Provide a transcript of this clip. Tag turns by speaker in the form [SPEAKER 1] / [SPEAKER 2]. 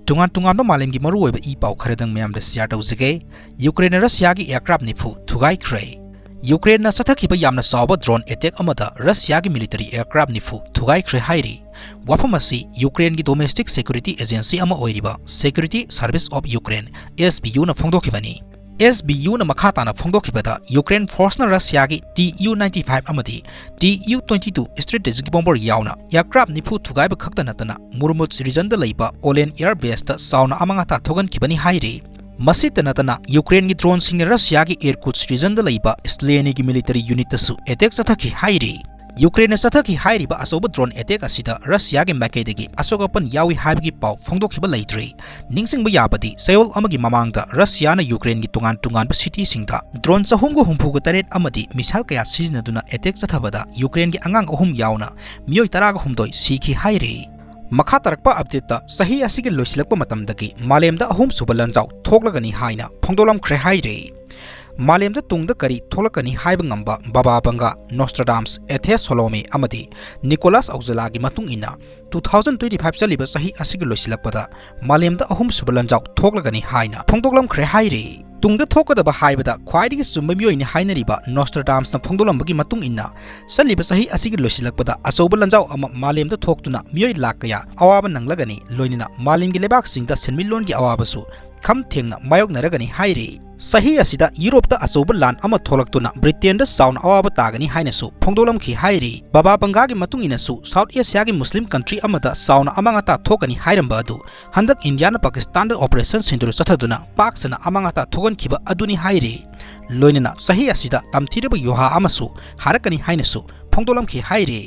[SPEAKER 1] Tungan tungan malam gi maru oiba I pau kharedang mayam da share tawjage Ukraine Russia gi aircraft nifu Thugaikhre Ukraine na sathakhiba yamna sawba drone attack amada Russia gi military aircraft nifu Thugaikhre hairi wafam asi Ukraine gi domestic security agency ama oiriba Security Service of Ukraine SBU na phongdokhibani SBU na makha na phongdokhibada Ukraine force na Russia gi Tu-95 amadi Tu-22 strategic bomber yauna aircraft nifu Thugaiba khakta natana Murmut region da leiba Olen air base ta sauna amanga ta thogan khibani hairi Masita natana Ukraine gi drone sing Russia gi Irkutsk region da leiba Sleni gi military unit tasu attack sathaki hairi Ukraine sathaki hairi ba asoba drone attack asida Russia gi Mackleod gi asogapan yawi haibgi pau phongdokhiba leitri ningsingba yabadi Seoul amagi mamangda Russia na Ukraine gi tungan ba city singda drone chahumgo humpuga taret amadi misal kaya siznaduna attack sathabada Ukraine gi angang ahum yauna miyoi taraga humdoi sikhi hairi Makha tarakpa update ta sahi asigi loisilakpa matamdagi malemda ahum suba lanjau thoklagani haina phongdolam khre haire malemda tungda kari tholakani haiba ngamba baba banga Nostradamus Ethes Solome amadi Nicholas Auxilagi matung ina 2025 saliba sahi asigi loisilakpada malemda ahum suba lanjau thoklagani haina phongdolam khre haire tungda thokadaba haibada khwaidigi sumba miyoi hainariba Nostradamus na phongdolambagi matung inna saliba sahi asigi loisilakpada asoba lanjau ama malemda thoktuna miyoi lakaya awaba nanglagani loinina malimgi lebak singda senmilongi awabasu kham thengna mayok naragani hairi sahi asida Europe ta asoba lan ama tholaktuna Britain da sound awaba tagani hainasu phongdolam khi hairi baba banga gi matung inasu South Asia gi Muslim country amada sound amanga ta thokani hairamba adu handak India na Pakistan da operation sindur sathaduna pak sana amanga ta thogan khiba aduni hairi loinina sahi asida tamthireba yoha amasu harakani hainasu phongdolam khi hairi